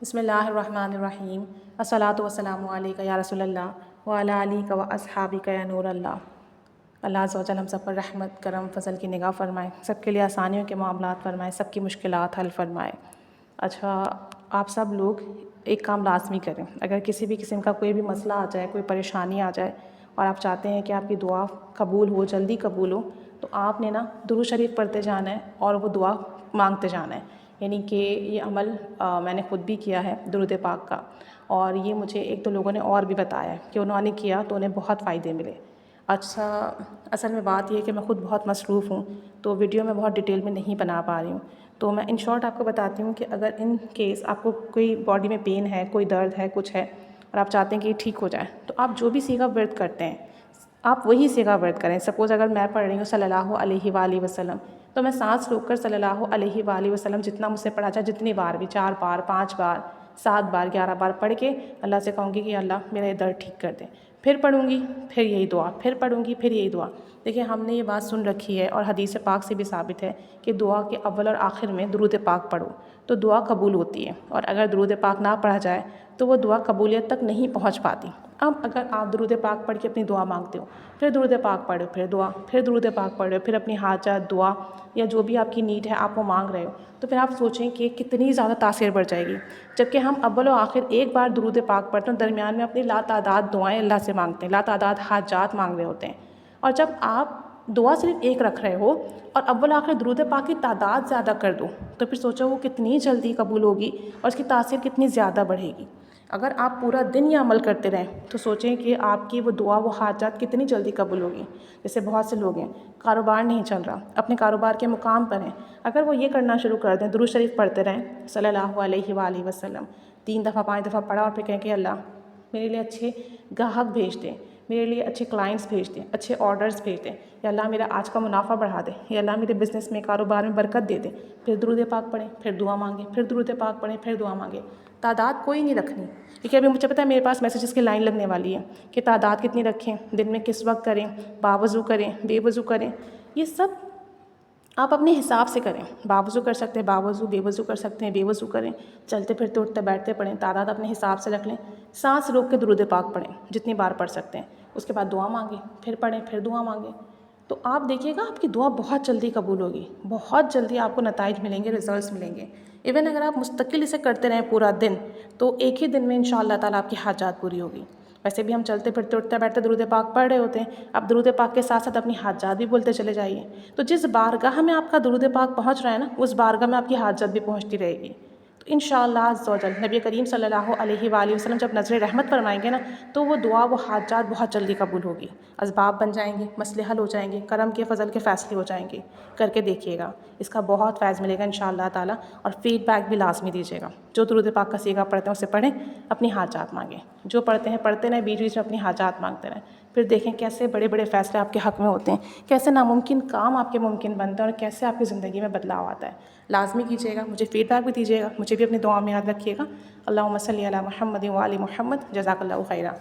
بسم اللہ الرحمن الرحیم الصلاۃ والسلام علیک یا رسول اللہ وعلی آلک و اصحابک یا نور اللہ۔ اللہ عز و جل ہم سب پر رحمت کرم فضل کی نگاہ فرمائے، سب کے لیے آسانیوں کے معاملات فرمائے، سب کی مشکلات حل فرمائے۔ اچھا، آپ سب لوگ ایک کام لازمی کریں۔ اگر کسی بھی قسم کا کوئی بھی مسئلہ آ جائے، کوئی پریشانی آ جائے اور آپ چاہتے ہیں کہ آپ کی دعا قبول ہو، جلدی قبول ہو، تو آپ نے درود شریف پڑھتے جانا ہے اور وہ دعا مانگتے جانا ہے۔ یعنی کہ یہ عمل میں نے خود بھی کیا ہے درود پاک کا، اور یہ مجھے ایک دو لوگوں نے اور بھی بتایا ہے کہ انہوں نے کیا تو انہیں بہت فائدے ملے۔ اچھا، اصل میں بات یہ ہے کہ میں خود بہت مصروف ہوں، تو ویڈیو میں بہت ڈیٹیل میں نہیں بنا پا رہی ہوں، تو میں ان شارٹ آپ کو بتاتی ہوں کہ اگر ان کیس آپ کو کوئی باڈی میں پین ہے، کوئی درد ہے، کچھ ہے اور آپ چاہتے ہیں کہ یہ ٹھیک ہو جائے، تو آپ جو بھی سیگا ورد کرتے ہیں آپ وہی سیگا ورد کریں۔ سپوز اگر میں پڑھ رہی ہوں صلی اللہ علیہ وآلہ وسلم، تو میں سانس روک کر صلی اللہ علیہ وآلہ وسلم جتنا مجھ سے پڑھا جائے، جتنی بار بھی، 4 بار، 5 بار، 7 بار، 11 بار پڑھ کے اللہ سے کہوں گی کہ اللہ میرا یہ درد ٹھیک کر دے۔ پھر پڑھوں گی، پھر یہی دعا، پھر پڑھوں گی، پھر یہی دعا۔ دیکھیں، ہم نے یہ بات سن رکھی ہے اور حدیث پاک سے بھی ثابت ہے کہ دعا کے اول اور آخر میں درود پاک پڑھو تو دعا قبول ہوتی ہے، اور اگر درود پاک نہ پڑھا جائے تو وہ دعا قبولیت تک نہیں پہنچ پاتی۔ اب اگر آپ درود پاک پڑھ کے اپنی دعا مانگتے ہو، پھر درود پاک پڑھو، پھر دعا، پھر درود پاک پڑھو، پھر اپنی حاجت، دعا یا جو بھی آپ کی نیڈ ہے آپ وہ مانگ رہے ہو، تو پھر آپ سوچیں کہ کتنی زیادہ تاثیر بڑھ جائے گی۔ جبکہ ہم اول و آخر ایک بار درود پاک پڑھتے ہیں، درمیان میں اپنی لاتعداد دعائیں اللہ سے مانگتے ہیں، لاتعداد حاجات مانگ رہے ہوتے ہیں، اور جب آپ دعا صرف ایک رکھ رہے ہو اور اول آخر درود پاک کی تعداد زیادہ کر دو، تو پھر سوچو وہ کتنی جلدی قبول ہوگی اور اس کی تاثیر کتنی زیادہ بڑھے گی۔ اگر آپ پورا دن یہ عمل کرتے رہیں تو سوچیں کہ آپ کی وہ دعا، وہ حاجات کتنی جلدی قبول ہوگی۔ جیسے بہت سے لوگ ہیں، کاروبار نہیں چل رہا، اپنے کاروبار کے مقام پر ہیں، اگر وہ یہ کرنا شروع کر دیں، درود شریف پڑھتے رہیں صلی اللہ علیہ وآلہ وسلم، 3 دفعہ 5 دفعہ پڑھا، اور پھر کہیں کہ اللہ میرے لیے اچھے گاہک بھیج دیں، میرے لیے اچھے کلائنٹس بھیج دیں، اچھے آرڈرز بھیج دیں، یا اللہ میرا آج کا منافع بڑھا دے، یا اللہ میرے بزنس میں، کاروبار میں برکت دے دے۔ پھر درود پاک پڑھیں، پھر دعا مانگیں، پھر درود پاک پڑھیں، پھر دعا مانگیں۔ تعداد کوئی نہیں رکھنی، کیونکہ ابھی مجھے پتہ ہے میرے پاس میسیجز کی لائن لگنے والی ہے کہ تعداد کتنی رکھیں، دن میں کس وقت کریں، باوضو کریں، بے وضو کریں، یہ سب آپ اپنے حساب سے کریں۔ باوضو کر سکتے ہیں باوضو، بے وضو کر سکتے ہیں بے وضو کریں، چلتے پھرتے اٹھتے بیٹھتے پڑھیں، تعداد اپنے حساب سے رکھ لیں۔ سانس روک کے درود پاک پڑھیں جتنی بار پڑھ سکتے ہیں، اس کے بعد دعا مانگیں، پھر پڑھیں، پھر دعا مانگیں، تو آپ دیکھیے گا آپ کی دعا بہت جلدی قبول ہوگی، بہت جلدی آپ کو نتائج ملیں گے، ریزلٹس ملیں گے۔ ایون اگر آپ مستقل اسے کرتے رہیں پورا دن، تو ایک ہی دن میں انشاءاللہ تعالیٰ آپ کی حاجات پوری ہوگی۔ ویسے بھی ہم چلتے پھرتے اٹھتے بیٹھتے درود پاک پڑھ رہے ہوتے ہیں، اب درود پاک کے ساتھ ساتھ اپنی حاجات بھی بولتے چلے جائیے، تو جس بارگاہ میں آپ کا درود پاک پہنچ رہا ہے نا، اس بارگاہ میں آپ کی حاجت بھی پہنچتی رہے گی۔ تو انشاءاللہ عز و جل نبی کریم صلی اللہ علیہ وآلہ وسلم جب نظر رحمت فرمائیں گے نا، تو وہ دعا، وہ حاجات بہت جلدی قبول ہوگی، اسباب بن جائیں گے، مسئلے حل ہو جائیں گے، کرم کے فضل کے فیصلے ہو جائیں گے۔ کر کے دیکھیے گا، اس کا بہت فیض ملے گا انشاءاللہ تعالیٰ، اور فیڈ بیک بھی لازمی دیجیے گا۔ جو درود پاک کا سیگا پڑھتے ہیں اسے پڑھیں، اپنی حاجات مانگیں، جو پڑھتے ہیں پڑھتے رہیں، بیچ بیچ میں اپنی حاجات مانگتے رہیں، پھر دیکھیں کیسے بڑے بڑے فیصلے آپ کے حق میں ہوتے ہیں، کیسے ناممکن کام آپ کے ممکن بنتے ہیں، اور کیسے آپ کی زندگی میں بدلاؤ آتا ہے۔ لازمی کیجیے گا، مجھے فیڈ بیک بھی دیجیے گا، مجھے بھی اپنی دعا میں یاد رکھیے گا۔ اللہم صلی علی محمد و آل محمد، جزاک اللہ خیرا۔